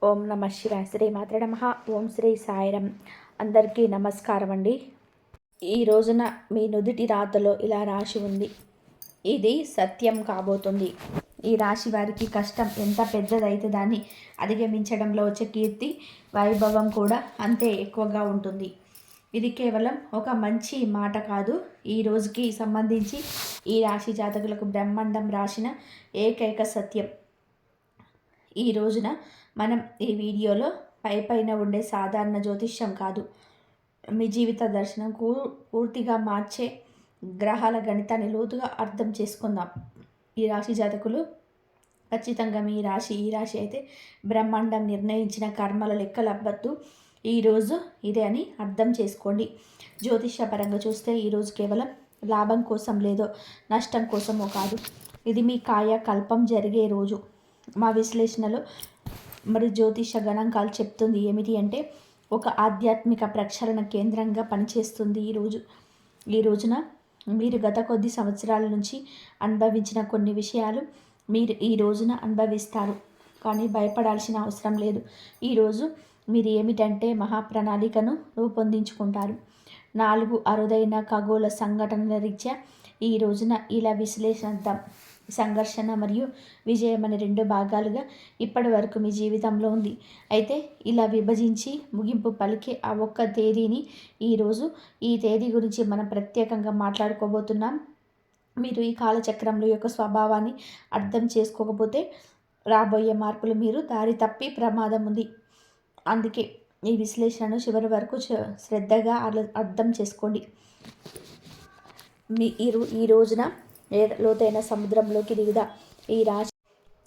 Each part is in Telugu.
ఓం నమ శివాయ. శ్రీ మాత్రే నమః. ఓం శ్రీ సాయిరం. అందరికీ నమస్కారం అండి. ఈ రోజున మీ నుదుటి రాతలో ఇలా రాసి ఉంది. ఇది సత్యం కాబోతుంది. ఈ రాశి వారికి కష్టం ఎంత పెద్దదైతే దాన్ని అధిగమించడంలో వచ్చే కీర్తి వైభవం కూడా అంతే ఎక్కువగా ఉంటుంది. ఇది కేవలం ఒక మంచి మాట కాదు. ఈ రోజుకి సంబంధించి ఈ రాశి జాతకులకు బ్రహ్మాండం రాసిన ఏకైక సత్యం. ఈ రోజున మనం ఈ వీడియోలో పైన ఉండే సాధారణ జ్యోతిష్యం కాదు, మీ జీవిత దర్శనం పూర్తిగా మార్చే గ్రహాల గణితాన్ని లోతుగా అర్థం చేసుకుందాం. ఈ రాశి జాతకులు ఖచ్చితంగా ఈ రాశి అయితే బ్రహ్మాండం నిర్ణయించిన కర్మల లెక్కలు అబ్బద్దు. ఈరోజు ఇదే అని అర్థం చేసుకోండి. జ్యోతిష్య పరంగా చూస్తే ఈరోజు కేవలం లాభం కోసం లేదో నష్టం కోసమో కాదు, ఇది మీ కాయకల్పం జరిగే రోజు. మా విశ్లేషణలో మరి జ్యోతిష గణాంకాలు చెప్తుంది ఏమిటి అంటే, ఒక ఆధ్యాత్మిక ప్రక్షాళన కేంద్రంగా పనిచేస్తుంది ఈ రోజున మీరు గత కొద్ది సంవత్సరాల నుంచి అనుభవించిన కొన్ని విషయాలు మీరు ఈ రోజున అనుభవిస్తారు. కానీ భయపడాల్సిన అవసరం లేదు. ఈరోజు మీరు ఏమిటంటే మహాప్రణాళికను రూపొందించుకుంటారు. 4 అరుదైన ఖగోళ సంఘటనల రీత్యా ఈ రోజున ఇలా విశ్లేషిద్దాం. సంఘర్షణ మరియు విజయం అనే 2 భాగాలుగా ఇప్పటి వరకు మీ జీవితంలో ఉంది. అయితే ఇలా విభజించి ముగింపు పలికే ఆ ఒక్క తేదీని ఈ తేదీ గురించి మనం ప్రత్యేకంగా మాట్లాడుకోబోతున్నాం. మీరు ఈ కాలచక్రంలో యొక్క స్వభావాన్ని అర్థం చేసుకోకపోతే రాబోయే మార్పులు మీరు దారి తప్పి ప్రమాదం ఉంది. అందుకే ఈ విశ్లేషణను చివరి వరకు శ్రద్ధగా అర్థం చేసుకోండి. ఈ రోజున లోతైన సముద్రంలోకి దిగుదా ఈ రాశి.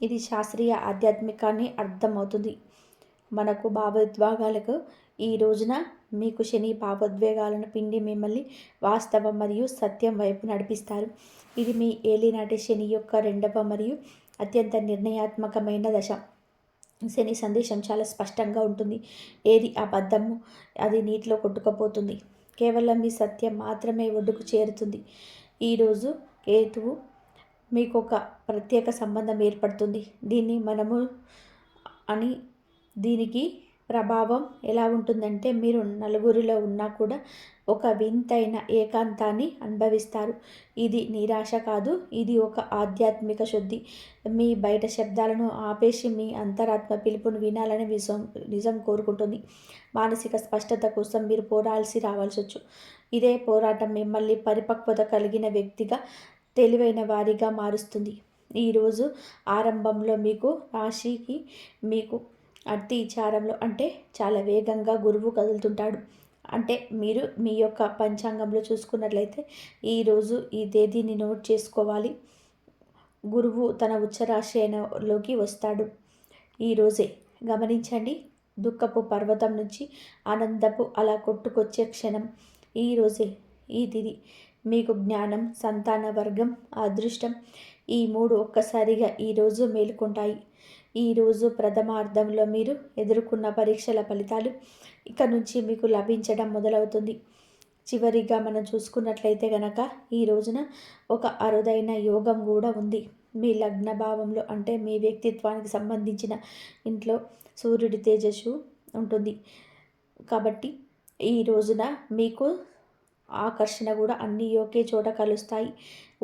ఇది శాస్త్రీయ ఆధ్యాత్మికాన్ని అర్థమవుతుంది. మనకు భావోద్వేగాలకు ఈ రోజున మీకు శని భావోద్వేగాలను పిండి మిమ్మల్ని వాస్తవం మరియు సత్యం వైపు నడిపిస్తారు. ఇది మీ ఏలినాటి శని యొక్క 2వ మరియు అత్యంత నిర్ణయాత్మకమైన దశ. శని సందేశం చాలా స్పష్టంగా ఉంటుంది. ఏది అబద్ధము అది నీటిలో కొట్టుకుపోతుంది. కేవలం మీ సత్యం మాత్రమే ఒడ్డుకు చేరుతుంది. ఈరోజు కేతువు మీకు ఒక ప్రత్యేక సంబంధం ఏర్పడుతుంది. దీనికి ప్రభావం ఎలా ఉంటుందంటే, మీరు నలుగురిలో ఉన్నా కూడా ఒక వింతైన ఏకాంతాన్ని అనుభవిస్తారు. ఇది నిరాశ కాదు, ఇది ఒక ఆధ్యాత్మిక శుద్ధి. మీ బయట శబ్దాలను ఆపేసి మీ అంతరాత్మ పిలుపును వినాలని నిజం కోరుకుంటుంది. మానసిక స్పష్టత కోసం మీరు పోరాల్సి రావాల్సొచ్చు. ఇదే పోరాటం మిమ్మల్ని పరిపక్వత కలిగిన వ్యక్తిగా, తెలివైన వారిగా మారుస్తుంది. ఈరోజు ఆరంభంలో మీకు అతిచారంలో అంటే చాలా వేగంగా గురువు కదులుతుంటాడు. అంటే మీరు మీ యొక్క పంచాంగంలో చూసుకున్నట్లయితే ఈరోజు ఈ తేదీని నోట్ చేసుకోవాలి. గురువు తన ఉచ్చరాశి అయినలోకి వస్తాడు ఈరోజే. గమనించండి, దుఃఖపు పర్వతం నుంచి ఆనందపు అలా కొట్టుకొచ్చే క్షణం ఈరోజే. ఈ తిథి మీకు జ్ఞానం, సంతాన వర్గం, అదృష్టం ఈ 3 ఒక్కసారిగా ఈరోజు మేలుకుంటాయి. ఈరోజు ప్రథమార్థంలో మీరు ఎదుర్కొన్న పరీక్షల ఫలితాలు ఇక నుంచి మీకు లభించడం మొదలవుతుంది. చివరిగా మనం చూసుకున్నట్లయితే గనక ఈ రోజున ఒక అరుదైన యోగం కూడా ఉంది. మీ లగ్న భావంలో అంటే మీ వ్యక్తిత్వానికి సంబంధించిన ఇంట్లో సూర్యుడి తేజస్సు ఉంటుంది. కాబట్టి ఈ రోజున మీకు ఆకర్షణ కూడా అన్నీ ఒకే చోట కలుస్తాయి.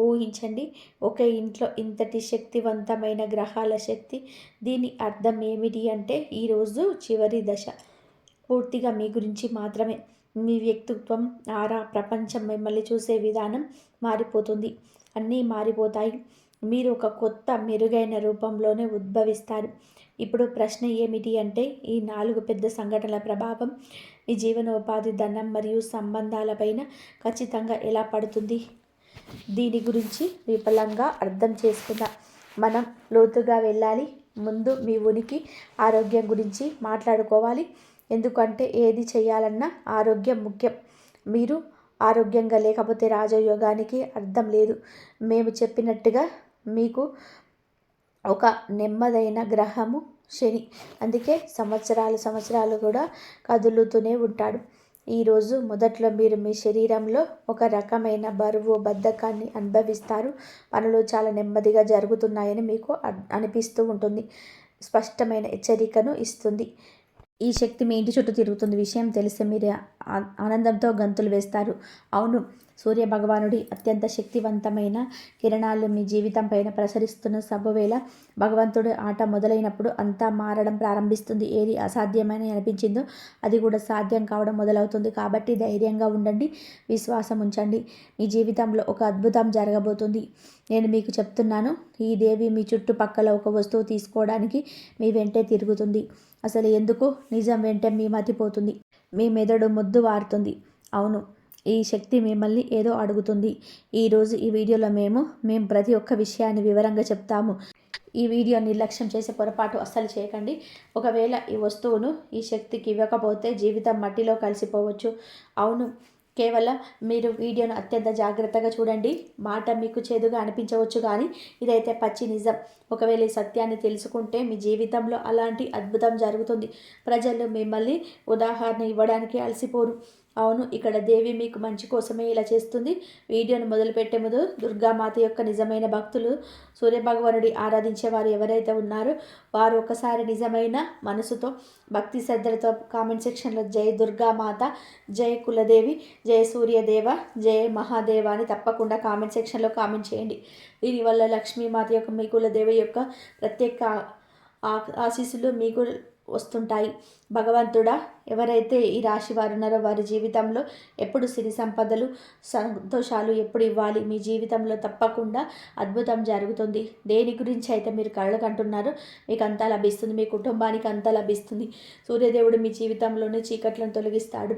ఊహించండి, ఒకే ఇంట్లో ఇంతటి శక్తివంతమైన గ్రహాల శక్తి. దీని అర్థం ఏమిటి అంటే, ఈరోజు చివరి దశ పూర్తిగా మీ గురించి మాత్రమే. మీ వ్యక్తిత్వం, ఆరా, ప్రపంచం మిమ్మల్ని చూసే విధానం మారిపోతుంది. అన్నీ మారిపోతాయి. మీరు ఒక కొత్త మెరుగైన రూపంలోనే ఉద్భవిస్తారు. ఇప్పుడు ప్రశ్న ఏమిటి అంటే, ఈ 4 పెద్ద సంఘటనల ప్రభావం మీ జీవనోపాధి, ధనం మరియు సంబంధాలపైన ఖచ్చితంగా ఎలా పడుతుంది? దీని గురించి విపులంగా అర్థం చేసుకుందాం. మనం లోతుగా వెళ్ళాలి. ముందు మీ ఉనికి, ఆరోగ్యం గురించి మాట్లాడుకోవాలి. ఎందుకంటే ఏది చేయాలన్నా ఆరోగ్యం ముఖ్యం. మీరు ఆరోగ్యంగా లేకపోతే రాజయోగానికి అర్థం లేదు. మేము చెప్పినట్టుగా మీకు ఒక నెమ్మదైన గ్రహము శని. అందుకే సంవత్సరాలు కూడా కదులుతూనే ఉంటాడు. ఈరోజు మొదట్లో మీరు మీ శరీరంలో ఒక రకమైన బరువు, బద్ధకాన్ని అనుభవిస్తారు. పనులు చాలా నెమ్మదిగా జరుగుతున్నాయని మీకు అనిపిస్తూ ఉంటుంది. స్పష్టమైన హెచ్చరికను ఇస్తుంది. ఈ శక్తి మీ ఇంటి చుట్టూ తిరుగుతుంది. విషయం తెలిస్తే మీరు ఆనందంతో గంతులు వేస్తారు. అవును, సూర్య భగవానుడి అత్యంత శక్తివంతమైన కిరణాలు మీ జీవితం పైన ప్రసరిస్తున్న శుభవేళ. భగవంతుడి ఆట మొదలైనప్పుడు అంతా మారడం ప్రారంభిస్తుంది. ఏది అసాధ్యమని అనిపించిందో అది కూడా సాధ్యం కావడం మొదలవుతుంది. కాబట్టి ధైర్యంగా ఉండండి, విశ్వాసం ఉంచండి. మీ జీవితంలో ఒక అద్భుతం జరగబోతుంది. నేను మీకు చెప్తున్నాను, ఈ దేవి మీ చుట్టుపక్కల ఒక వస్తువు తీసుకోవడానికి మీ వెంటే తిరుగుతుంది. అసలు ఎందుకు? నిజం వెంటే మీ మతిపోతుంది, మీ మెదడు మొద్దు వారుతుంది. అవును, ఈ శక్తి మిమ్మల్ని ఏదో అడుగుతుంది. ఈరోజు ఈ వీడియోలో మేము ప్రతి ఒక్క విషయాన్ని వివరంగా చెప్తాము. ఈ వీడియో నిర్లక్ష్యం చేసే పొరపాటు అస్సలు చేయకండి. ఒకవేళ ఈ వస్తువును ఈ శక్తికి ఇవ్వకపోతే జీవితం మట్టిలో కలిసిపోవచ్చు. అవును, కేవలం మీరు వీడియోను అత్యంత జాగ్రత్తగా చూడండి. మాట మీకు చేదుగా అనిపించవచ్చు, కానీ ఇదైతే పచ్చి నిజం. ఒకవేళ ఈ సత్యాన్ని తెలుసుకుంటే మీ జీవితంలో అలాంటి అద్భుతం జరుగుతుంది. ప్రజలు మిమ్మల్ని ఉదాహరణ ఇవ్వడానికి అలసిపోరు. అవును, ఇక్కడ దేవి మీకు మంచి కోసమే ఇలా చేస్తుంది. వీడియోను మొదలుపెట్టే ముందు దుర్గామాత యొక్క నిజమైన భక్తులు, సూర్యభగవానుడి ఆరాధించే వారు ఎవరైతే ఉన్నారో వారు ఒకసారి నిజమైన మనసుతో భక్తి శ్రద్ధలతో కామెంట్ సెక్షన్లో జై దుర్గామాత, జై కులదేవి, జై సూర్యదేవ, జై మహాదేవ అని తప్పకుండా కామెంట్ సెక్షన్లో కామెంట్ చేయండి. దీనివల్ల లక్ష్మీమాత యొక్క మీ కులదేవి యొక్క ప్రత్యేక ఆశీస్సులు మీకు వస్తుంటాయి. భగవంతుడా, ఎవరైతే ఈ రాశి వారు ఉన్నారో వారి జీవితంలో ఎప్పుడు సిరి సంపదలు, సంతోషాలు ఎప్పుడు ఇవ్వాలి. మీ జీవితంలో తప్పకుండా అద్భుతం జరుగుతుంది. దేని గురించి అయితే మీరు కళ్ళకంటున్నారో మీకు అంతా లభిస్తుంది. మీ కుటుంబానికి అంతా లభిస్తుంది. సూర్యదేవుడు మీ జీవితంలోని చీకట్లను తొలగిస్తాడు.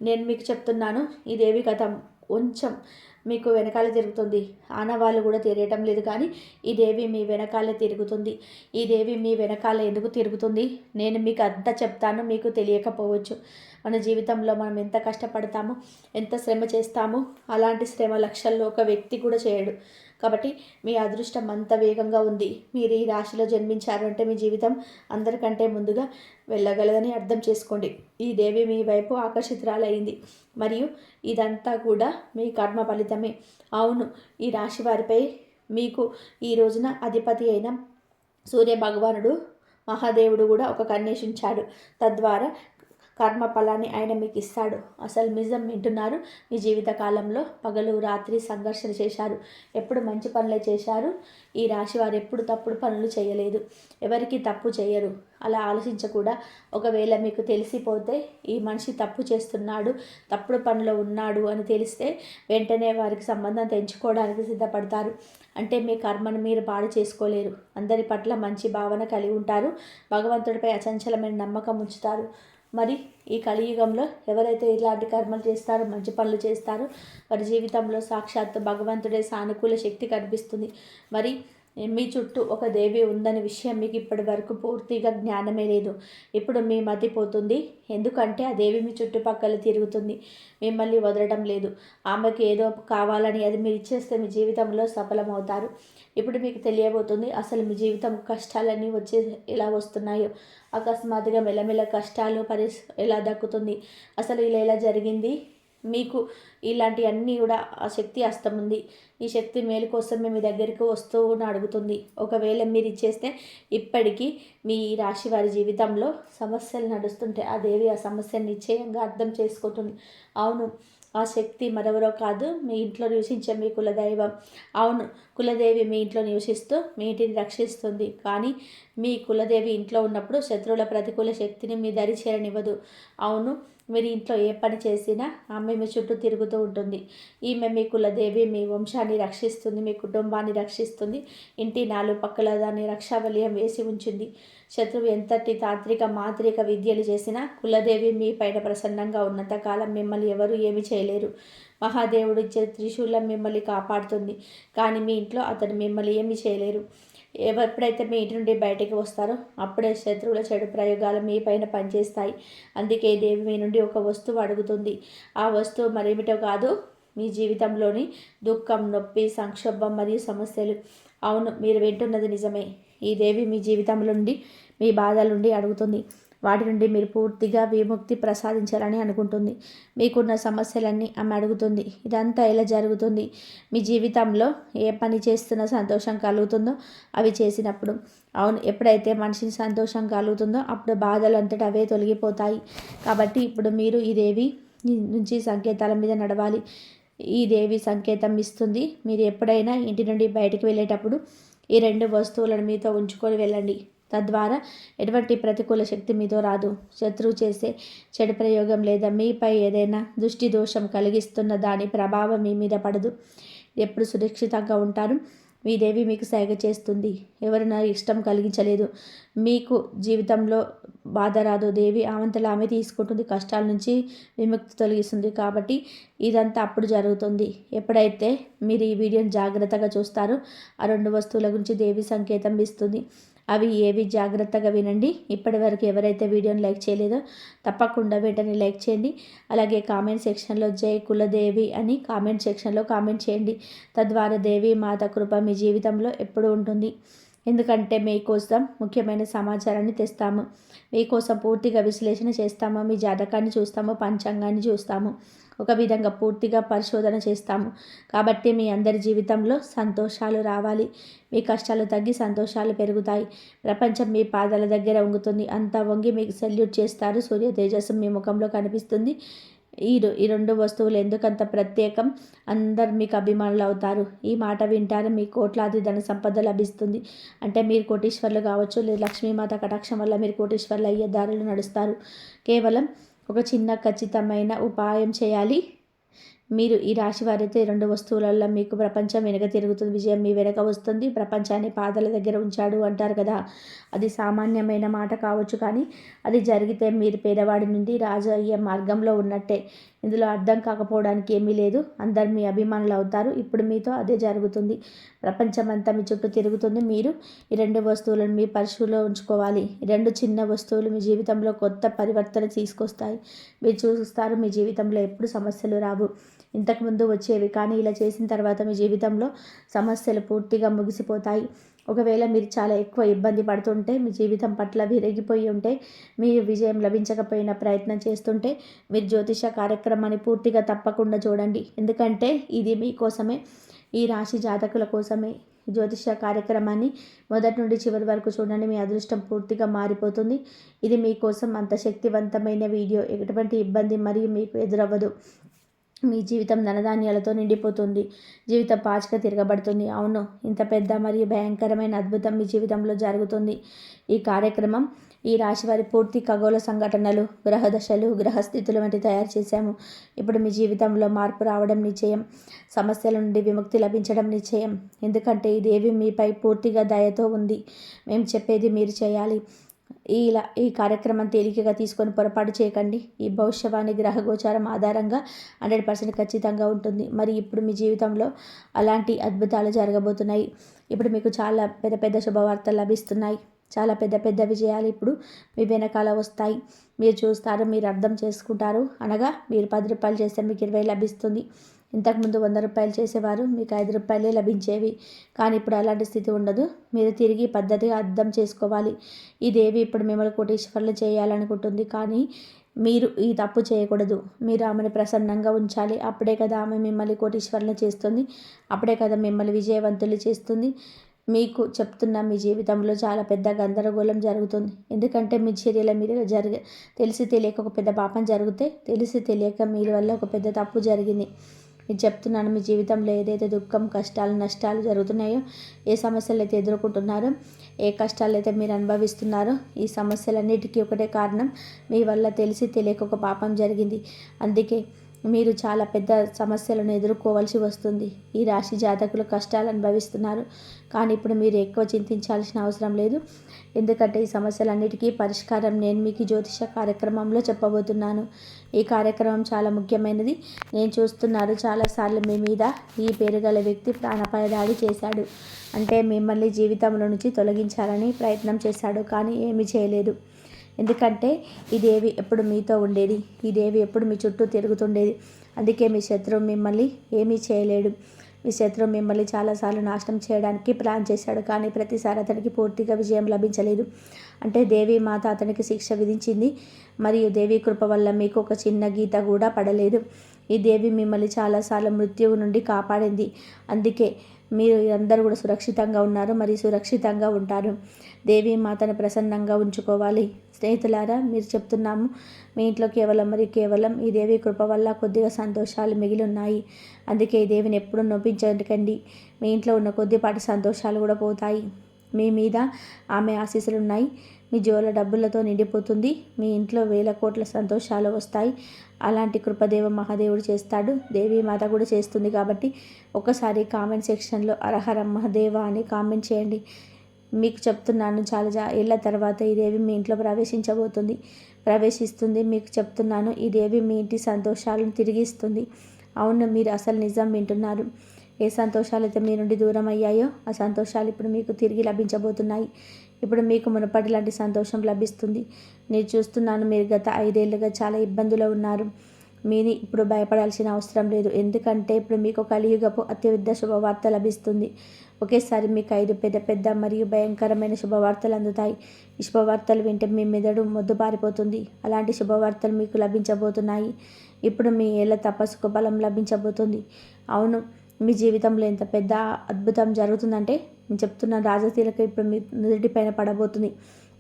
నేను మీకు చెప్తున్నాను, ఈ దేవి కథ కొంచెం మీకు వెనకాల తిరుగుతుంది. ఆనవాళ్ళు కూడా తిరగటం లేదు, కానీ ఈ దేవి మీ వెనకాలే తిరుగుతుంది. ఈ దేవి మీ వెనకాల ఎందుకు తిరుగుతుంది నేను మీకు అంతా చెప్తాను. మీకు తెలియకపోవచ్చు. మన జీవితంలో మనం ఎంత కష్టపడతామో, ఎంత శ్రమ చేస్తామో, అలాంటి శ్రమ లక్షల్లో ఒక వ్యక్తి కూడా చేయడు. కాబట్టి మీ అదృష్టం అంత వేగంగా ఉంది. మీరు ఈ రాశిలో జన్మించారు అంటే మీ జీవితం అందరికంటే ముందుగా వెళ్ళగలదని అర్థం చేసుకోండి. ఈ దేవి మీ వైపు ఆకర్షితురాలైంది, మరియు ఇదంతా కూడా మీ కర్మ ఫలితమే. అవును, ఈ రాశి వారిపై మీకు ఈ రోజున అధిపతి అయిన సూర్య భగవానుడు మహాదేవుడు కూడా ఒక కన్నేషించాడు. తద్వారా కర్మ ఫలాన్ని ఆయన మీకు ఇస్తాడు. అసలు నిజం వింటున్నారు. మీ జీవిత కాలంలో పగలు రాత్రి సంఘర్షణ చేశారు, ఎప్పుడు మంచి పనులే చేశారు. ఈ రాశి వారు ఎప్పుడు తప్పుడు పనులు చేయలేదు, ఎవరికి తప్పు చేయరు. అలా ఆలోచించకూడా. ఒకవేళ మీకు తెలిసిపోతే ఈ మనిషి తప్పు చేస్తున్నాడు, తప్పుడు పనిలో ఉన్నాడు అని తెలిస్తే వెంటనే వారికి సంబంధం తెంచుకోవడానికి సిద్ధపడతారు. అంటే మీ కర్మను మీరు పాడు చేసుకోలేరు. అందరి పట్ల మంచి భావన కలిగి ఉంటారు. భగవంతుడిపై అచంచలమైన నమ్మకం ఉంచుతారు. మరి ఈ కలియుగంలో ఎవరైతే ఇలాంటి కర్మలు చేస్తారో, మంచి పనులు చేస్తారో వారి జీవితంలో సాక్షాత్తు భగవంతుడే సానుకూల శక్తి కనిపిస్తుంది. మరి మీ చుట్టూ ఒక దేవి ఉందనే విషయం మీకు ఇప్పటి వరకు పూర్తిగా జ్ఞానమే లేదు. ఇప్పుడు మీ మతి పోతుంది. ఎందుకంటే ఆ దేవి మీ చుట్టుపక్కల తిరుగుతుంది, మిమ్మల్ని వదలడం లేదు. ఆమెకి ఏదో కావాలని అది మీరు ఇచ్చేస్తే మీ జీవితంలో సఫలమవుతారు. ఇప్పుడు మీకు తెలియబోతుంది అసలు మీ జీవితం కష్టాలన్నీ ఎలా వస్తున్నాయో. అకస్మాత్తుగా మెల్లమెల్ల కష్టాలు ఎలా దక్కుతుంది, అసలు ఇలా ఎలా జరిగింది. మీకు ఇలాంటివన్నీ కూడా ఆ శక్తి హస్తం ఉంది. ఈ శక్తి మేలు కోసమే మీ దగ్గరికి వస్తూ అడుగుతుంది. ఒకవేళ మీరు ఇచ్చేస్తే ఇప్పటికీ మీ రాశి వారి జీవితంలో సమస్యలు నడుస్తుంటే ఆ దేవి ఆ సమస్యను నిశ్చయంగా అర్థం చేసుకుంటుంది. అవును, ఆ శక్తి మరెవరో కాదు, మీ ఇంట్లో నివసించే మీ కులదైవం. అవును, కులదేవి మీ ఇంట్లో నివసిస్తూ మీ ఇంటిని రక్షిస్తుంది. కానీ మీ కులదేవి ఇంట్లో ఉన్నప్పుడు శత్రువుల ప్రతికూల శక్తిని మీ దరి చేరనివ్వదు. అవును, మీరు ఇంట్లో ఏ పని చేసినా ఆమె మీ చుట్టూ తిరుగుతూ ఉంటుంది. ఈమె మీ కులదేవి మీ వంశాన్ని రక్షిస్తుంది, మీ కుటుంబాన్ని రక్షిస్తుంది. ఇంటి నాలుగు పక్కల దాన్ని రక్షావలయం వేసి ఉంచింది. శత్రువు ఎంతటి తాంత్రిక మాంత్రిక విద్యలు చేసినా కులదేవి మీ పైన ప్రసన్నంగా ఉన్నంతకాలం మిమ్మల్ని ఎవరు ఏమి చేయలేరు. మహాదేవుడు ఇచ్చే త్రిశూలం మిమ్మల్ని కాపాడుతుంది, కానీ మీ ఇంట్లో అతడు మిమ్మల్ని ఏమి చేయలేరు. ఎప్పుడైతే మీ ఇంటి నుండి బయటికి వస్తారో అప్పుడే శత్రువుల చెడు ప్రయోగాలు మీ పైన పనిచేస్తాయి. అందుకే దేవి మీ నుండి ఒక వస్తువు అడుగుతుంది. ఆ వస్తువు మరేమిటో కాదు, మీ జీవితంలోని దుఃఖం, నొప్పి, సంక్షోభం మరియు సమస్యలు. అవును, మీరు వింటున్నది నిజమే. ఈ దేవి మీ జీవితంలో నుండి, మీ బాధల నుండి అడుగుతుంది. వాటి నుండి మీరు పూర్తిగా విముక్తి ప్రసాదించాలని అనుకుంటుంది. మీకున్న సమస్యలన్నీ ఆమె అడుగుతుంది. ఇదంతా ఎలా జరుగుతుంది? మీ జీవితంలో ఏ పని చేస్తున్న సంతోషం కలుగుతుందో అవి చేసినప్పుడు. అవును, ఎప్పుడైతే మనిషిని సంతోషం కలుగుతుందో అప్పుడు బాధలు అంతటా అవే తొలగిపోతాయి. కాబట్టి ఇప్పుడు మీరు ఈ దేవి నుంచి సంకేతాల మీద నడవాలి. ఈ దేవి సంకేతం ఇస్తుంది. మీరు ఎప్పుడైనా ఇంటి నుండి బయటకు వెళ్ళేటప్పుడు ఈ 2 వస్తువులను మీతో ఉంచుకొని వెళ్ళండి. తద్వారా ఎటువంటి ప్రతికూల శక్తి మీతో రాదు. శత్రువు చేసే చెడు ప్రయోగం లేదా మీపై ఏదైనా దృష్టి దోషం కలిగిస్తున్న దాని ప్రభావం మీ మీద పడదు. ఎప్పుడు సురక్షితంగా ఉంటారు. మీ దేవి మీకు సైగ చేస్తుంది. ఎవరైనా ఇష్టం కలిగించలేదు, మీకు జీవితంలో బాధ రాదు. దేవి ఆమంతలా ఆమె తీసుకుంటుంది, కష్టాల నుంచి విముక్తి తొలగిస్తుంది. కాబట్టి ఇదంతా అప్పుడు జరుగుతుంది ఎప్పుడైతే మీరు ఈ వీడియోని జాగ్రత్తగా చూస్తారో. ఆ 2 వస్తువుల గురించి దేవి సంకేతం ఇస్తుంది. అవి ఏవి జాగ్రత్తగా వినండి. ఇప్పటి వరకు ఎవరైతే వీడియోని లైక్ చేయలేదో తప్పకుండా వెంటనే లైక్ చేయండి. అలాగే కామెంట్ సెక్షన్లో జై కులదేవి అని కామెంట్ సెక్షన్లో కామెంట్ చేయండి. తద్వారా దేవి మాత కృప మీ జీవితంలో ఎప్పుడు ఉంటుంది. ఎందుకంటే మీకోసం ముఖ్యమైన సమాచారాన్ని తెస్తాము. మీకోసం పూర్తిగా విశ్లేషణ చేస్తాము. మీ జాతకాన్ని చూస్తాము, పంచాంగాన్ని చూస్తాము. ఒక విధంగా పూర్తిగా పరిశోధన చేస్తాము. కాబట్టి మీ అందరి జీవితంలో సంతోషాలు రావాలి. మీ కష్టాలు తగ్గి సంతోషాలు పెరుగుతాయి. ప్రపంచం మీ పాదాల దగ్గర వంగుతుంది. అంతా వంగి మీకు సెల్యూట్ చేస్తారు. సూర్య తేజస్సు మీ ముఖంలో కనిపిస్తుంది. ఈ 2 వస్తువులు ఎందుకంత ప్రత్యేకం? అందరు మీకు అభిమానులు అవుతారు. ఈ మాట వింటారు, మీ కోట్లాది ధన సంపద లభిస్తుంది. అంటే మీరు కోటీశ్వర్లు కావచ్చు, లేదా లక్ష్మీమాత కటాక్షం వల్ల మీరు కోటీశ్వర్లు అయ్యే దారిలో నడుస్తారు. కేవలం ఒక చిన్న ఖచ్చితమైన ఉపాయం చేయాలి. మీరు ఈ రాశి వారైతే 2 వస్తువులలో మీకు ప్రపంచం వెనుక తిరుగుతుంది. విజయం మీ వెనక వస్తుంది. ప్రపంచాన్ని పాదాల దగ్గర ఉంచాడు అంటారు కదా. అది సామాన్యమైన మాట కావచ్చు, కానీ అది జరిగితే మీరు పేదవాడి నుండి రాజు అయ్యే మార్గంలో ఉన్నట్టే. ఇందులో అర్థం కాకపోవడానికి ఏమీ లేదు. అందరు మీ అభిమానులు అవుతారు. ఇప్పుడు మీతో అదే జరుగుతుంది. ప్రపంచం అంతా మీ చుట్టూ తిరుగుతుంది. మీరు ఈ 2 వస్తువులను మీ పర్సులో ఉంచుకోవాలి. 2 చిన్న వస్తువులు మీ జీవితంలో కొత్త పరివర్తన తీసుకొస్తాయి. మీరు చూస్తారు, మీ జీవితంలో ఎప్పుడు సమస్యలు రావు. ఇంతకుముందు వచ్చేవి, కానీ ఇలా చేసిన తర్వాత మీ జీవితంలో సమస్యలు పూర్తిగా ముగిసిపోతాయి. ఒకవేళ మీరు చాలా ఎక్కువ ఇబ్బంది పడుతుంటే, మీ జీవితం పట్ల విరిగిపోయి ఉంటే, మీరు విజయం లభించకపోయినా ప్రయత్నం చేస్తుంటే, మీరు జ్యోతిష కార్యక్రమాన్ని పూర్తిగా తప్పకుండా చూడండి. ఎందుకంటే ఇది మీకోసమే, ఈ రాశి జాతకుల కోసమే. జ్యోతిష కార్యక్రమాన్ని మొదటి నుండి చివరి వరకు చూడండి. మీ అదృష్టం పూర్తిగా మారిపోతుంది. ఇది మీకోసం అంత శక్తివంతమైన వీడియో. ఎటువంటి ఇబ్బంది మరియు మీకు ఎదురవ్వదు. మీ జీవితం ధనధాన్యాలతో నిండిపోతుంది. జీవితం పాచిక తిరగబడుతుంది. అవును, ఇంత పెద్ద మరియు భయంకరమైన అద్భుతం మీ జీవితంలో జరుగుతుంది. ఈ కార్యక్రమం ఈ రాశివారి పూర్తి ఖగోళ సంఘటనలు, గ్రహదశలు, గ్రహస్థితులు వంటి తయారు చేశాము. ఇప్పుడు మీ జీవితంలో మార్పు రావడం నిశ్చయం. సమస్యల నుండి విముక్తి లభించడం నిశ్చయం. ఎందుకంటే ఈ దేవి మీపై పూర్తిగా దయతో ఉంది. మేము చెప్పేది మీరు చేయాలి. ఈ కార్యక్రమం తేలికగా తీసుకొని పొరపాటు చేయకండి. ఈ భవిష్యవాణి గ్రహ గోచారం ఆధారంగా 100% ఖచ్చితంగా ఉంటుంది. మరి ఇప్పుడు మీ జీవితంలో అలాంటి అద్భుతాలు జరగబోతున్నాయి. ఇప్పుడు మీకు చాలా పెద్ద పెద్ద శుభవార్తలు లభిస్తున్నాయి. చాలా పెద్ద పెద్ద విజయాలు ఇప్పుడు మీ వెనకాల వస్తాయి. మీరు చూస్తారు, మీరు అర్థం చేసుకుంటారు. అనగా మీరు 10 రూపాయలు చేస్తే మీకు 20 లభిస్తుంది. ఇంతకుముందు 100 రూపాయలు చేసేవారు, మీకు 5 రూపాయలే లభించేవి. కానీ ఇప్పుడు అలాంటి స్థితి ఉండదు. మీరు తిరిగి పద్ధతిగా అర్థం చేసుకోవాలి. ఈ దేవి ఇప్పుడు మిమ్మల్ని కోటీశ్వర్లు చేయాలనుకుంటుంది, కానీ మీరు ఈ తప్పు చేయకూడదు. మీరు ఆమెను ప్రసన్నంగా ఉంచాలి. అప్పుడే కదా ఆమె మిమ్మల్ని కోటీశ్వర్లు చేస్తుంది. అప్పుడే కదా మిమ్మల్ని విజయవంతులు చేస్తుంది. మీకు చెప్తున్న మీ జీవితంలో చాలా పెద్ద గందరగోళం జరుగుతుంది. ఎందుకంటే మీ చర్యల మీద తెలిసి తెలియక ఒక పెద్ద పాపం జరిగితే, తెలిసి తెలియక మీ వల్ల ఒక పెద్ద తప్పు జరిగింది. నేను చెప్తున్నాను, మీ జీవితంలో ఏదైతే దుఃఖం, కష్టాలు, నష్టాలు జరుగుతున్నాయో, ఏ సమస్యలు అయితే ఎదుర్కొంటున్నారో, ఏ కష్టాలు అయితే మీరు అనుభవిస్తున్నారో, ఈ సమస్యలన్నిటికీ ఒకటే కారణం, మీ వల్ల తెలిసి తెలియక ఒక పాపం జరిగింది. అందుకే మీరు చాలా పెద్ద సమస్యలను ఎదుర్కోవాల్సి వస్తుంది. ఈ రాశి జాతకులు కష్టాలు అనుభవిస్తున్నారు. కానీ ఇప్పుడు మీరు ఎక్కువ చింతించాల్సిన అవసరం లేదు. ఎందుకంటే ఈ సమస్యలన్నిటికీ పరిష్కారం నేను మీకు జ్యోతిష కార్యక్రమంలో చెప్పబోతున్నాను. ఈ కార్యక్రమం చాలా ముఖ్యమైనది. నేను చూస్తున్నారు, చాలాసార్లు మీ మీద ఈ పేరు గల వ్యక్తి ప్రాణాపాయ దాడి చేశాడు. అంటే మిమ్మల్ని జీవితంలో నుంచి తొలగించాలని ప్రయత్నం చేశాడు, కానీ ఏమీ చేయలేదు. ఎందుకంటే ఈ దేవి ఎప్పుడు మీతో ఉండేది. ఈ దేవి ఎప్పుడు మీ చుట్టూ తిరుగుతుండేది. అందుకే మీ శత్రువు మిమ్మల్ని ఏమీ చేయలేడు. మీ శత్రువు మిమ్మల్ని చాలాసార్లు నాశనం చేయడానికి ప్లాన్ చేశాడు, కానీ ప్రతిసారి అతనికి పూర్తిగా విజయం లభించలేదు. అంటే దేవి మాత అతనికి శిక్ష విధించింది. మరియు దేవి కృప వల్ల మీకు ఒక చిన్న గీత కూడా పడలేదు. ఈ దేవి మిమ్మల్ని చాలాసార్లు మృత్యువు నుండి కాపాడింది. అందుకే మీరు అందరూ కూడా సురక్షితంగా ఉన్నారు, మరియు సురక్షితంగా ఉంటారు. దేవి మాతను ప్రసన్నంగా ఉంచుకోవాలి. స్నేహితులారా, మీరు చెప్తున్నాము మీ ఇంట్లో కేవలం ఈ దేవి కృప వల్ల కొద్దిగా సంతోషాలు మిగిలి ఉన్నాయి. అందుకే ఈ దేవిని ఎప్పుడూ నొప్పించకండి. మీ ఇంట్లో ఉన్న కొద్దిపాటి సంతోషాలు కూడా పోతాయి. మీ మీద ఆమె ఆశీస్సులు ఉన్నాయి. మీ జోల డబ్బులతో నిండిపోతుంది. మీ ఇంట్లో వేల కోట్ల సంతోషాలు వస్తాయి. అలాంటి కృపదేవ మహాదేవుడు చేస్తాడు. దేవి మాత కూడా చేస్తుంది. కాబట్టి ఒకసారి కామెంట్ సెక్షన్లో హరహర మహాదేవ అని కామెంట్ చేయండి. మీకు చెప్తున్నాను, చాలా ఏళ్ళ తర్వాత ఈ దేవి మీ ఇంట్లో ప్రవేశిస్తుంది. మీకు చెప్తున్నాను, ఈ దేవి మీ ఇంటి సంతోషాలను తిరిగి ఇస్తుంది. అవును, మీరు అసలు నిజం వింటున్నారు. ఏ సంతోషాలు అయితే మీ నుండి దూరం అయ్యాయో ఆ సంతోషాలు ఇప్పుడు మీకు తిరిగి లభించబోతున్నాయి. ఇప్పుడు మీకు మునుపటి లాంటి సంతోషం లభిస్తుంది. నేను చూస్తున్నాను, మీరు గత 5 ఏళ్ళుగా చాలా ఇబ్బందులో ఉన్నారు. మీని ఇప్పుడు భయపడాల్సిన అవసరం లేదు. ఎందుకంటే ఇప్పుడు మీకు కలియుగపు అత్యవిధ శుభవార్త లభిస్తుంది. ఒకేసారి మీకు 5 పెద్ద మరియు భయంకరమైన శుభవార్తలు అందుతాయి. ఈ శుభవార్తలు వింటే మీ మెదడు మొద్దుబారిపోతుంది. అలాంటి శుభవార్తలు మీకు లభించబోతున్నాయి. ఇప్పుడు మీ ఏళ్ళ తపస్సుకు బలం లభించబోతుంది. అవును, మీ జీవితంలో ఎంత పెద్ద అద్భుతం జరుగుతుందంటే నేను చెప్తున్న రాజశీలక ఇప్పుడు మీ నుదుటిపైన పడబోతుంది.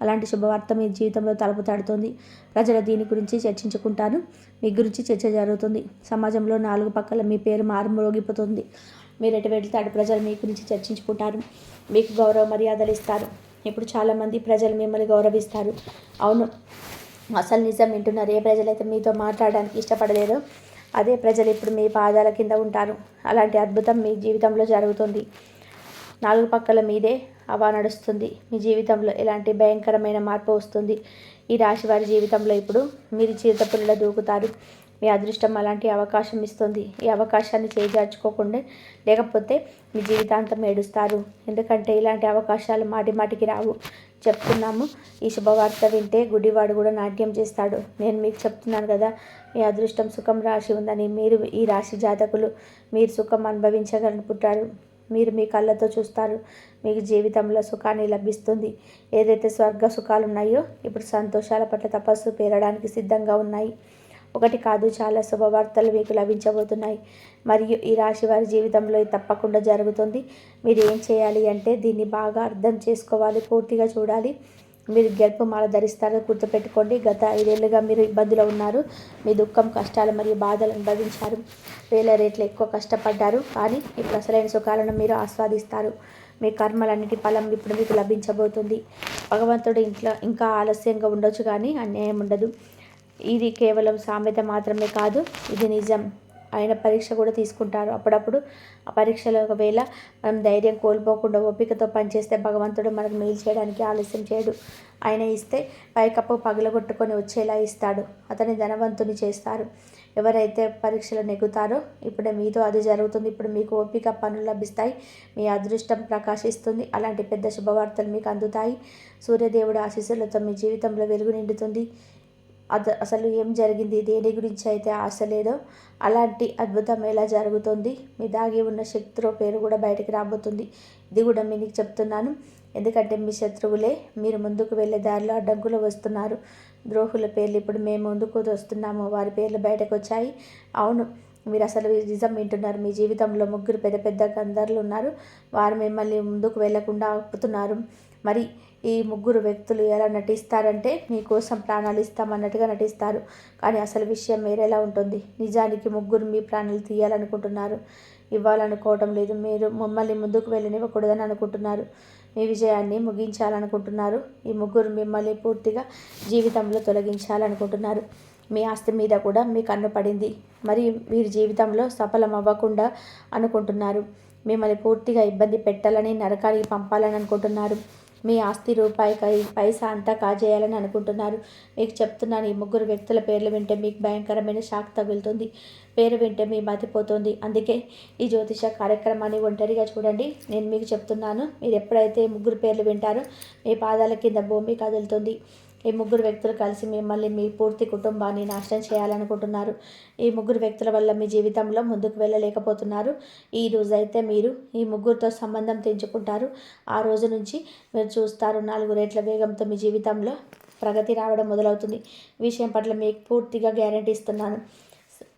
అలాంటి శుభవార్త మీ జీవితంలో తలుపు తడుతుంది. ప్రజలు దీని గురించి చర్చించుకుంటారు. మీ గురించి చర్చ జరుగుతుంది. సమాజంలో 4 పక్కల మీ పేరు మారుమోగిపోతుంది. మీరు ఎటు వెళ్తే అటు ప్రజలు మీ గురించి చర్చించుకుంటారు. మీకు గౌరవ మర్యాదలు ఇస్తారు. ఇప్పుడు చాలామంది ప్రజలు మిమ్మల్ని గౌరవిస్తారు. అవును, అసలు నిజం వింటున్నారు. ఏ ప్రజలైతే మీతో మాట్లాడడానికి ఇష్టపడలేదో అదే ప్రజలు ఇప్పుడు మీ పాదాల కింద ఉంటారు. అలాంటి అద్భుతం మీ జీవితంలో జరుగుతుంది. 4 పక్కల మీదే హవా నడుస్తుంది. మీ జీవితంలో ఎలాంటి భయంకరమైన మార్పు వస్తుంది. ఈ రాశి వారి జీవితంలో ఇప్పుడు మీరు చిరుతపుల్లలో దూకుతారు. మీ అదృష్టం అలాంటి అవకాశం ఇస్తుంది. ఈ అవకాశాన్ని చేజార్చుకోకుండా లేకపోతే మీ జీవితాంతం ఏడుస్తారు. ఎందుకంటే ఇలాంటి అవకాశాలు మాటికి రావు. చెప్తున్నాము, ఈ శుభవార్త వింటే గుడ్డివాడు కూడా నాట్యం చేస్తాడు. నేను మీకు చెప్తున్నాను కదా, మీ అదృష్టం సుఖం రాశి ఉందని. మీరు ఈ రాశి జాతకులు, మీరు సుఖం అనుభవించగలుగుతారు. మీరు మీ కళ్ళతో చూస్తారు. మీకు జీవితంలో సుఖాన్ని లభిస్తుంది. ఏదైతే స్వర్గ సుఖాలు ఉన్నాయో ఇప్పుడు సంతోషాల పట్ల తపస్సు పేరడానికి సిద్ధంగా ఉన్నాయి. ఒకటి కాదు, చాలా శుభవార్తలు మీకు లభించబోతున్నాయి. మరియు ఈ రాశి వారి జీవితంలో ఇది తప్పకుండా జరుగుతుంది. మీరు ఏం చేయాలి అంటే దీన్ని బాగా అర్థం చేసుకోవాలి, పూర్తిగా చూడాలి. మీరు గెలుపు మాల ధరిస్తారో గుర్తుపెట్టుకోండి. గత 5 ఏళ్ళుగా మీరు ఇబ్బందులో ఉన్నారు. మీ దుఃఖం, కష్టాలు మరియు బాధలు అనుభవించారు. వేల రేట్లు ఎక్కువ కష్టపడ్డారు. కానీ ఇప్పుడు అసలైన సుఖాలను మీరు ఆస్వాదిస్తారు. మీ కర్మలన్నిటి ఫలం ఇప్పుడు మీకు లభించబోతుంది. భగవంతుడు ఇంట్లో ఇంకా ఆలస్యంగా ఉండొచ్చు, కానీ అన్యాయం ఉండదు. ఇది కేవలం సామెత మాత్రమే కాదు, ఇది నిజం. ఆయన పరీక్ష కూడా తీసుకుంటారు అప్పుడప్పుడు. ఆ పరీక్షలో ఒకవేళ మనం ధైర్యం కోల్పోకుండా ఓపికతో పనిచేస్తే భగవంతుడు మనకు మేలు చేయడానికి ఆలస్యం చేయడు. ఆయన ఇస్తే పైకప్పు పగలగొట్టుకొని వచ్చేలా ఇస్తాడు. అతని ధనవంతుని చేస్తారు. ఎవరైతే పరీక్షలు నెగ్గుతారో ఇప్పుడు మీతో అది జరుగుతుంది. ఇప్పుడు మీకు ఓపిక, పనులు లభిస్తాయి. మీ అదృష్టం ప్రకాశిస్తుంది. అలాంటి పెద్ద శుభవార్తలు మీకు అందుతాయి. సూర్యదేవుడు ఆశీస్సులతో మీ జీవితంలో వెలుగు నిండుతుంది. అసలు ఏం జరిగింది, దేని గురించి అయితే ఆశ లేదో అలాంటి అద్భుతం ఎలా జరుగుతుంది. మీ దాగి ఉన్న శక్తిలో పేరు కూడా బయటికి రాబోతుంది. ఇది కూడా మీకు చెప్తున్నాను. ఎందుకంటే మీ శత్రువులే మీరు ముందుకు వెళ్ళే దారిలో అడ్డంకులు వస్తున్నారు. ద్రోహుల పేర్లు ఇప్పుడు మేము ముందుకు వస్తున్నాము. వారి పేర్లు బయటకు వచ్చాయి. అవును, మీరు అసలు నిజం వింటున్నారు. మీ జీవితంలో 3 పెద్ద గంధర్లు ఉన్నారు. వారు మిమ్మల్ని ముందుకు వెళ్లకుండా ఆపుతున్నారు. మరి ఈ 3 వ్యక్తులు ఎలా నటిస్తారంటే మీకోసం ప్రాణాలు ఇస్తామన్నట్టుగా నటిస్తారు. కానీ అసలు విషయం వేరేలా ఉంటుంది. నిజానికి 3 మీ ప్రాణాలు తీయాలనుకుంటున్నారు. ఇవ్వాలనుకోవటం లేదు. మీరు మమ్మల్ని ముందుకు వెళ్ళనివ్వకూడదని అనుకుంటున్నారు. మీ విజయాన్ని ముగించాలనుకుంటున్నారు. ఈ 3 మిమ్మల్ని పూర్తిగా జీవితంలో తొలగించాలనుకుంటున్నారు. మీ ఆస్తి మీద కూడా మీ కన్ను పడింది. మరి మీరు జీవితంలో సఫలం అవ్వకుండా అనుకుంటున్నారు. మిమ్మల్ని పూర్తిగా ఇబ్బంది పెట్టాలని, నరకానికి పంపాలని అనుకుంటున్నారు. మీ ఆస్తి రూపాయికి పైసా అంతా కాజేయాలని అనుకుంటున్నారు. మీకు చెప్తున్నాను, ఈ 3 వ్యక్తుల పేర్లు వింటే మీకు భయంకరమైన షాక్ తగులుతుంది. పేరు వింటే మీ మతిపోతుంది. అందుకే ఈ జ్యోతిష కార్యక్రమాన్ని ఒంటరిగా చూడండి. నేను మీకు చెప్తున్నాను, మీరు ఎప్పుడైతే 3 పేర్లు వింటారో మీ పాదాల కింద భూమి కదులుతుంది. ఈ ముగ్గురు వ్యక్తులు కలిసి మిమ్మల్ని మీ పూర్తి కుటుంబాన్ని నాశనం చేయాలనుకుంటున్నారు. ఈ ముగ్గురు వ్యక్తుల వల్ల మీ జీవితంలో ముందుకు వెళ్ళలేకపోతున్నారు. ఈ రోజైతే మీరు ఈ ముగ్గురితో సంబంధం తెంచుకుంటారు. ఆ రోజు నుంచి మీరు చూస్తారు 4 రెట్ల వేగంతో మీ జీవితంలో ప్రగతి రావడం మొదలవుతుంది. ఈ విషయం పట్ల మీకు పూర్తిగా గ్యారంటీ ఇస్తున్నాను.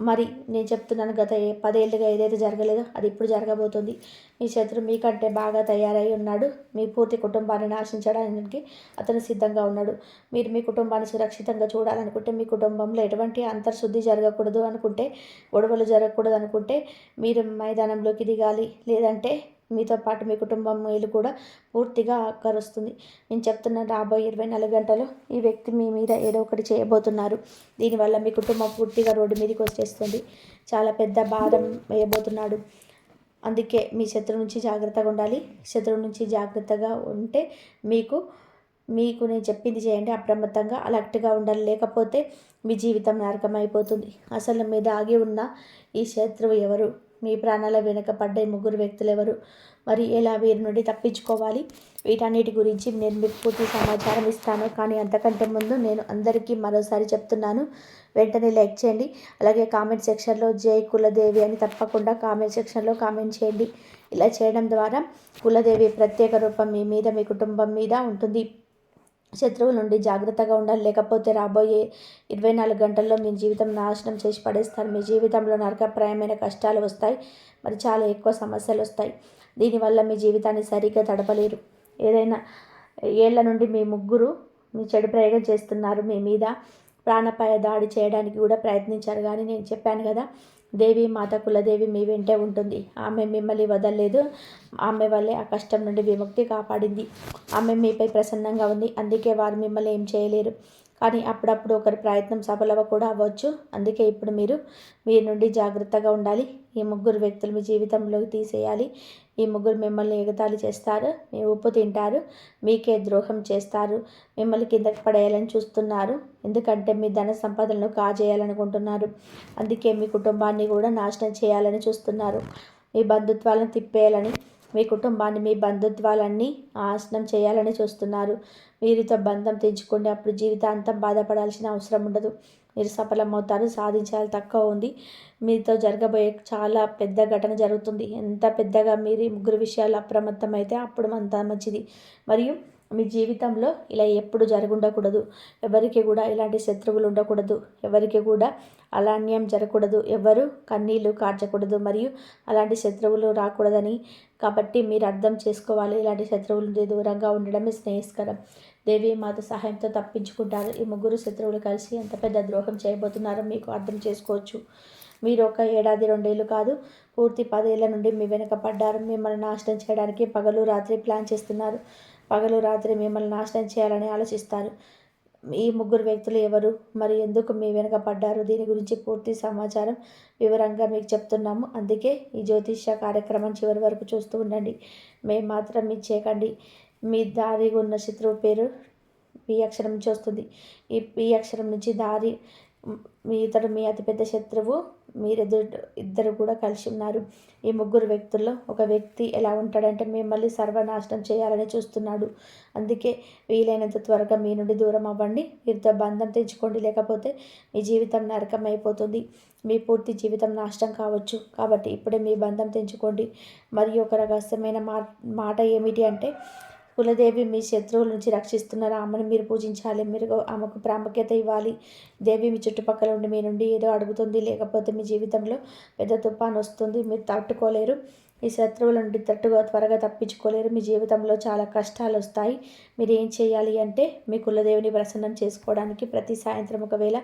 మరి నేను చెప్తున్నాను, గత 10 ఏళ్ళుగా ఏదైతే జరగలేదో అది ఇప్పుడు జరగబోతుంది. మీ శత్రువు మీకంటే బాగా తయారై ఉన్నాడు. మీ పూర్తి కుటుంబాన్ని నాశించడానికి అతను సిద్ధంగా ఉన్నాడు. మీరు మీ కుటుంబాన్ని సురక్షితంగా చూడాలనుకుంటే, మీ కుటుంబంలో ఎటువంటి అంతర్శుద్ధి జరగకూడదు అనుకుంటే, గొడవలు జరగకూడదు అనుకుంటే మీరు మైదానంలోకి దిగాలి. లేదంటే మీతో పాటు మీ కుటుంబం మేలు కూడా పూర్తిగా ఆకరుస్తుంది. నేను చెప్తున్న రాబోయే 24 గంటలు ఈ వ్యక్తి మీ మీద ఏదో ఒకటి చేయబోతున్నారు. దీనివల్ల మీ కుటుంబం పూర్తిగా రోడ్డు మీదకి వచ్చేస్తుంది. చాలా పెద్ద భారం వేయబోతున్నాడు. అందుకే మీ శత్రువు నుంచి జాగ్రత్తగా ఉండాలి. శత్రువు నుంచి జాగ్రత్తగా ఉంటే మీకు నేను చెప్పింది చేయండి. అప్రమత్తంగా అలర్ట్గా ఉండాలి. లేకపోతే మీ జీవితం నరకమైపోతుంది. అసలు మీ దాగి ఉన్న ఈ శత్రువు ఎవరు? మీ ప్రాణాల వెనుక పడ్డ ఈ ముగ్గురు వ్యక్తులు ఎవరు? మరి ఎలా వీరి నుండి తప్పించుకోవాలి? వీటన్నిటి గురించి నేను మీకు పూర్తి సమాచారం ఇస్తాను. కానీ అంతకంటే ముందు నేను అందరికీ మరోసారి చెప్తున్నాను, వెంటనే లైక్ చేయండి. అలాగే కామెంట్ సెక్షన్లో జై కులదేవి అని తప్పకుండా కామెంట్ సెక్షన్లో కామెంట్ చేయండి. ఇలా చేయడం ద్వారా కులదేవి ప్రత్యేక రూపం మీ మీద, మీ కుటుంబం మీద ఉంటుంది. శత్రువుల నుండి జాగ్రత్తగా ఉండాలి. లేకపోతే రాబోయే 24 గంటల్లో మీ జీవితం నాశనం చేసి పడేస్తారు. మీ జీవితంలో నరకప్రాయమైన కష్టాలు వస్తాయి. మరి చాలా ఎక్కువ సమస్యలు వస్తాయి. దీనివల్ల మీ జీవితాన్ని సరిగ్గా తడపలేరు. ఏదైనా ఏళ్ల నుండి మీ ముగ్గురు మీ చెడు ప్రయోగం చేస్తున్నారు. మీ మీద ప్రాణాపాయ దాడి చేయడానికి కూడా ప్రయత్నించారు. కానీ నేను చెప్పాను కదా, దేవి మాత కులదేవి మీ వెంటే ఉంటుంది. ఆమె మిమ్మల్ని వదలలేదు. ఆమె వల్లే ఆ కష్టం నుండి విముక్తి కాపాడింది. ఆమె మీపై ప్రసన్నంగా ఉంది. అందుకే వారు మిమ్మల్ని ఏం చేయలేరు. కానీ అప్పుడప్పుడు ఒకరి ప్రయత్నం సఫలం కూడా అవ్వచ్చు. అందుకే ఇప్పుడు మీ నుండి జాగ్రత్తగా ఉండాలి. ఈ ముగ్గురు వ్యక్తులు మీ జీవితంలోకి తీసేయాలి. ఈ ముగ్గురు మిమ్మల్ని ఎగతాళి చేస్తారు. మీ ఉప్పు తింటారు. మీకే ద్రోహం చేస్తారు. మిమ్మల్ని కిందకి పడేయాలని చూస్తున్నారు. ఎందుకంటే మీ ధన సంపదలను కాజేయాలనుకుంటున్నారు. అందుకే మీ కుటుంబాన్ని కూడా నాశనం చేయాలని చూస్తున్నారు. మీ బంధుత్వాలను తిప్పేయాలని, మీ కుటుంబాన్ని, మీ బంధుత్వాలన్నీ నాశనం చేయాలని చూస్తున్నారు. వీరితో బంధం తెంచుకోండి. అప్పుడు జీవితాంతం బాధపడాల్సిన అవసరం ఉండదు. మీరు సఫలమవుతారు. సాధించాలి తక్కువ ఉంది. మీతో జరగబోయే చాలా పెద్ద ఘటన జరుగుతుంది. ఎంత పెద్దగా మీరు ఈ ముగ్గురు విషయాలు అప్రమత్తమైతే అప్పుడు అంత మంచిది. మరియు మీ జీవితంలో ఇలా ఎప్పుడు జరుగుండకూడదు. ఎవరికి కూడా ఇలాంటి శత్రువులు ఉండకూడదు. ఎవరికి కూడా అలాన్యం జరగకూడదు. ఎవరు కన్నీళ్లు కార్చకూడదు. మరియు అలాంటి శత్రువులు రాకూడదని. కాబట్టి మీరు అర్థం చేసుకోవాలి. ఇలాంటి శత్రువుల నుండి దూరంగా ఉండడమే శ్రేయస్కరం. దేవి మాత సహాయంతో తప్పించుకుంటారు. ఈ ముగ్గురు శత్రువులు కలిసి ఎంత పెద్ద ద్రోహం చేయబోతున్నారో మీకు అర్థం చేసుకోవచ్చు. మీరు ఒక ఏడాది 2 ఏళ్ళు కాదు, పూర్తి 10 ఏళ్ల నుండి మీ వెనక పడ్డారు. మిమ్మల్ని నాశనం చేయడానికి పగలు రాత్రి ప్లాన్ చేస్తున్నారు. పగలు రాత్రి మిమ్మల్ని నాశనం చేయాలని ఆలోచిస్తారు. ఈ ముగ్గురు వ్యక్తులు ఎవరు, మరి ఎందుకు మీ వెనక పడ్డారు? దీని గురించి పూర్తి సమాచారం వివరంగా మీకు చెప్తున్నాము. అందుకే ఈ జ్యోతిష్య కార్యక్రమం చివరి వరకు చూస్తూ ఉండండి. మేము మాత్రం మీ చేయకండి. మీ దారిగా ఉన్న శత్రువు పేరు పి అక్షరం నుంచి వస్తుంది. ఈ పి అక్షరం నుంచి దారి మీ అతిపెద్ద శత్రువు ఇద్దరు కూడా కలిసి ఉన్నారు. ఈ ముగ్గురు వ్యక్తుల్లో ఒక వ్యక్తి ఎలా ఉంటాడంటే మిమ్మల్ని సర్వనాశనం చేయాలని చూస్తున్నాడు. అందుకే వీలైనంత త్వరగా మీ నుండి దూరం అవ్వండి. వీరితో బంధం తెంచుకోండి. లేకపోతే మీ జీవితం నరకం అయిపోతుంది. మీ పూర్తి జీవితం నాశనం కావచ్చు. కాబట్టి ఇప్పుడే మీ బంధం తెంచుకోండి. మరియు ఒక రహస్యమైన మాట ఏమిటి అంటే, కులదేవి మీ శత్రువుల నుంచి రక్షిస్తున్నారు. ఆమెను మీరు పూజించాలి. మీరు ఆమెకు ప్రాముఖ్యత ఇవ్వాలి. దేవి మీ చుట్టుపక్కల ఉండి మీ నుండి ఏదో అడుగుతుంది. లేకపోతే మీ జీవితంలో పెద్ద తుఫాను వస్తుంది. మీరు తట్టుకోలేరు. ఈ శత్రువుల నుండి త్వరగా తప్పించుకోలేరు. మీ జీవితంలో చాలా కష్టాలు వస్తాయి. మీరు ఏం చేయాలి అంటే, మీ కులదేవిని ప్రసన్నం చేసుకోవడానికి ప్రతి సాయంత్రం ఒకవేళ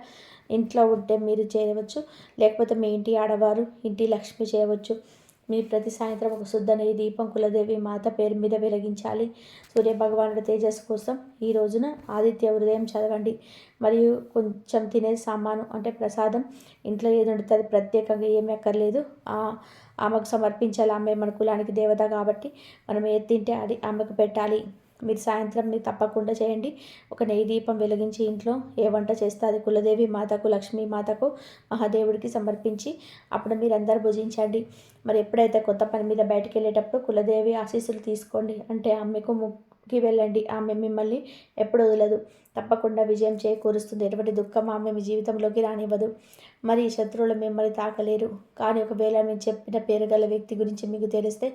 ఇంట్లో ఉంటే మీరు చేయవచ్చు. లేకపోతే మీ ఇంటి ఆడవారు, ఇంటి లక్ష్మి చేయవచ్చు. మీరు ప్రతి సాయంత్రం ఒక శుద్ధ నెయ్యి దీపం కులదేవి మాత పేరు మీద వెలిగించాలి. సూర్యభగవానుడి తేజస్సు కోసం ఈ రోజున ఆదిత్య హృదయం చదవండి. మరియు కొంచెం తినే సామాను అంటే ప్రసాదం ఇంట్లో ఏది ఉంటుంది ప్రత్యేకంగా ఏమీ అక్కర్లేదు. ఆమెకు సమర్పించాలి. ఆమె మన కులానికి దేవత కాబట్టి మనం ఏది తింటే అది ఆమెకు పెట్టాలి. మీరు సాయంత్రం మీరు తప్పకుండా చేయండి. ఒక నెయ్యి దీపం వెలిగించి ఇంట్లో ఏ వంట చేస్తే అది కులదేవి మాతకు, లక్ష్మీ మాతకు, మహాదేవుడికి సమర్పించి అప్పుడు మీరందరూ భుజించండి. మరి ఎప్పుడైతే కొత్త పని మీద బయటికి వెళ్ళేటప్పుడు కులదేవి ఆశీస్సులు తీసుకోండి. అంటే ఆమెకు మొక్కి వెళ్ళండి. ఆమె మిమ్మల్ని ఎప్పుడు వదలదు. తప్పకుండా విజయం చేకూరుస్తుంది. ఎటువంటి దుఃఖం ఆమె మీ జీవితంలోకి రానివ్వదు. మరి శత్రువులు మిమ్మల్ని తాకలేరు. కానీ ఒకవేళ నేను చెప్పిన పేరు గల వ్యక్తి గురించి మీకు తెలిస్తే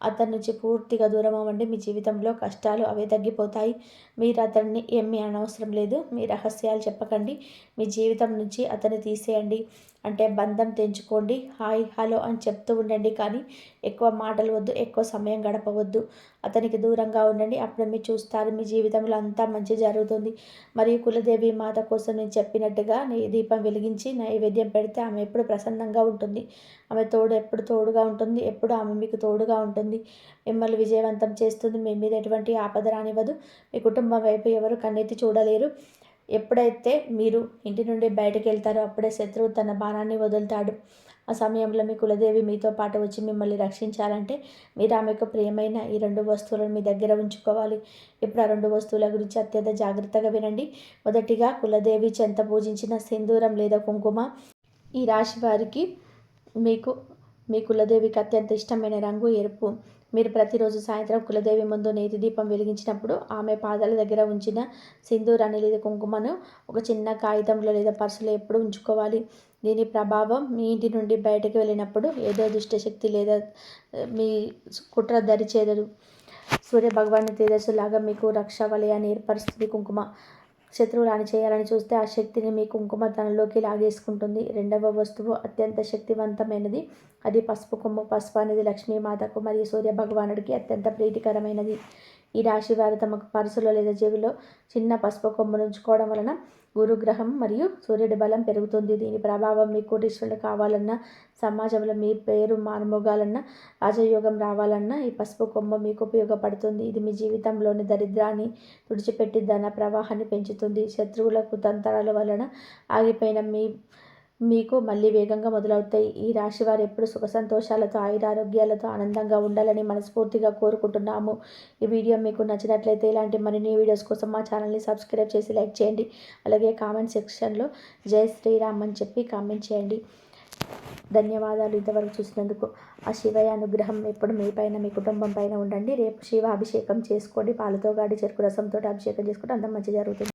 అతని నుంచి పూర్తిగా దూరం అవ్వండి. మీ జీవితంలో కష్టాలు అవే తగ్గిపోతాయి. మీరు అతన్ని ఏమీ అనవసరం లేదు. మీ రహస్యాలు చెప్పకండి. మీ జీవితం నుంచి అతన్ని తీసేయండి. అంటే బంధం తెంచుకోండి. హాయ్ హలో అని చెప్తూ ఉండండి. కానీ ఎక్కువ మాటలు వద్దు, ఎక్కువ సమయం గడపవద్దు. అతనికి దూరంగా ఉండండి. అప్పుడు మీరు చూస్తారు మీ జీవితంలో అంతా మంచి జరుగుతుంది. మరియు కులదేవి మాత కోసం నేను చెప్పినట్టుగా దీపం వెలిగించి నైవేద్యం పెడితే ఆమె ఎప్పుడు ప్రసన్నంగా ఉంటుంది. ఆమె తోడు ఎప్పుడు తోడుగా ఉంటుంది. ఎప్పుడు ఆమె మీకు తోడుగా ఉంటుంది. మిమ్మల్ని విజయవంతం చేస్తుంది. మీ మీద ఎటువంటి ఆపద రానివ్వదు. మీ కుటుంబం వైపు ఎవరు కన్నెత్తి చూడలేరు. ఎప్పుడైతే మీరు ఇంటి నుండి బయటకు వెళ్తారో అప్పుడే శత్రువు తన బాణాన్ని వదులుతాడు. ఆ సమయంలో మీ కులదేవి మీతో పాటు వచ్చి మిమ్మల్ని రక్షించాలంటే మీరు ఆమెకు ప్రియమైన ఈ 2 వస్తువులను మీ దగ్గర ఉంచుకోవాలి. ఇప్పుడు ఆ 2 వస్తువుల గురించి అత్యంత జాగ్రత్తగా వినండి. మొదటిగా కులదేవి చెంత పూజించిన సింధూరం లేదా కుంకుమ. ఈ రాశి వారికి మీ కులదేవికి అత్యంత ఇష్టమైన రంగు ఎరుపు. మీరు ప్రతిరోజు సాయంత్రం కులదేవి ముందు నేతి దీపం వెలిగించినప్పుడు ఆమె పాదాల దగ్గర ఉంచిన సింధూరాన్ని లేదా కుంకుమను ఒక చిన్న కాగితంలో లేదా పర్సులో ఎప్పుడు ఉంచుకోవాలి. దీని ప్రభావం మీ ఇంటి నుండి బయటకు వెళ్ళినప్పుడు ఏదో దుష్టశక్తి లేదా మీ కుట్ర దరి చేరదు. సూర్య భగవాన్ తేజస్సులాగా మీకు రక్షా వలయాన్ని ఏర్పరుస్తుంది కుంకుమ. శత్రువులు హాని చేయాలని చూస్తే ఆ శక్తిని మీ కుంకుమ తనలోకి లాగేసుకుంటుంది. రెండవ వస్తువు అత్యంత శక్తివంతమైనది. అది పసుపు కొమ్ము. పసుపు అనేది లక్ష్మీమాతకు మరియు సూర్య భగవానుడికి అత్యంత ప్రీతికరమైనది. ఈ రాశి వారు తమ పర్సులో లేదా జేబులో చిన్న పసుపు కొమ్మును ఉంచుకోవడం వలన గురుగ్రహం మరియు సూర్యుడి బలం పెరుగుతుంది. దీని ప్రభావం మీ కోటీశ్వరులు కావాలన్నా, సమాజంలో మీ పేరు మారుమోగాలన్నా, రాజయోగం రావాలన్నా ఈ పసుపు కొమ్మ మీకు ఉపయోగపడుతుంది. ఇది మీ జీవితంలోని దరిద్రాన్ని తుడిచిపెట్టి ధన ప్రవాహాన్ని పెంచుతుంది. శత్రువుల కుతంత్రాల వలన ఆగిపోయిన మీకు మళ్ళీ వేగంగా మొదలవుతాయి. ఈ రాశి వారు ఎప్పుడు సుఖ సంతోషాలతో, ఆయురారోగ్యాలతో ఆనందంగా ఉండాలని మనస్ఫూర్తిగా కోరుకుంటున్నాము. ఈ వీడియో మీకు నచ్చినట్లయితే ఇలాంటి మరిన్ని వీడియోస్ కోసం మా ఛానల్ని సబ్స్క్రైబ్ చేసి లైక్ చేయండి. అలాగే కామెంట్ సెక్షన్లో జై శ్రీరామ్ అని చెప్పి కామెంట్ చేయండి. ధన్యవాదాలు ఇంతవరకు చూసినందుకు. ఆ శివయ్య అనుగ్రహం ఎప్పుడు మీ పైన, మీ కుటుంబం పైన ఉండండి. రేపు శివ అభిషేకం చేసుకోండి. పాలతో గాడి చెరుకు రసంతో అభిషేకం చేసుకుంటే అంత మంచి జరుగుతుంది.